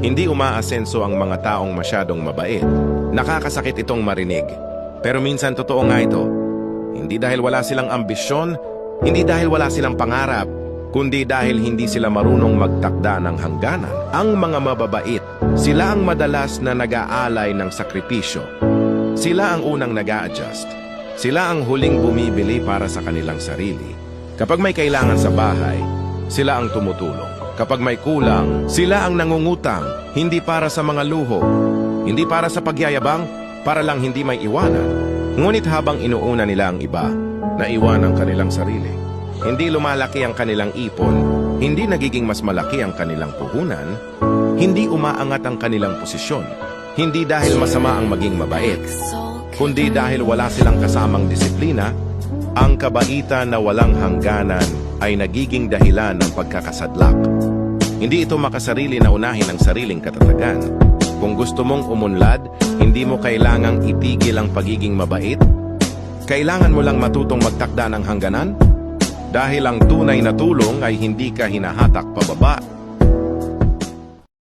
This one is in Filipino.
Hindi umaasenso ang mga taong masyadong mabait. Nakakasakit itong marinig. Pero minsan totoo nga ito. Hindi dahil wala silang ambisyon, hindi dahil wala silang pangarap, kundi dahil hindi sila marunong magtakda ng hangganan. Ang mga mababait, sila ang madalas na nag-aalay ng sakripisyo. Sila ang unang nag-a-adjust. Sila ang huling bumibili para sa kanilang sarili. Kapag may kailangan sa bahay, sila ang tumutulong. Kapag may kulang, sila ang nangungutang, hindi para sa mga luho, hindi para sa pagyayabang, para lang hindi may iwanan. Ngunit habang inuuna nila ang iba, naiwan ang kanilang sarili. Hindi lumalaki ang kanilang ipon, hindi nagiging mas malaki ang kanilang puhunan, hindi umaangat ang kanilang posisyon, hindi dahil masama ang maging mabait, kundi dahil wala silang kasamang disiplina. Ang kabaitan na walang hangganan ay nagiging dahilan ng pagkakasadlak. Hindi ito makasarili na unahin ang sariling katatagan. Kung gusto mong umunlad, hindi mo kailangang itigil ang pagiging mabait. Kailangan mo lang matutong magtakda ng hangganan. Dahil ang tunay na tulong ay hindi ka hinahatak pababa.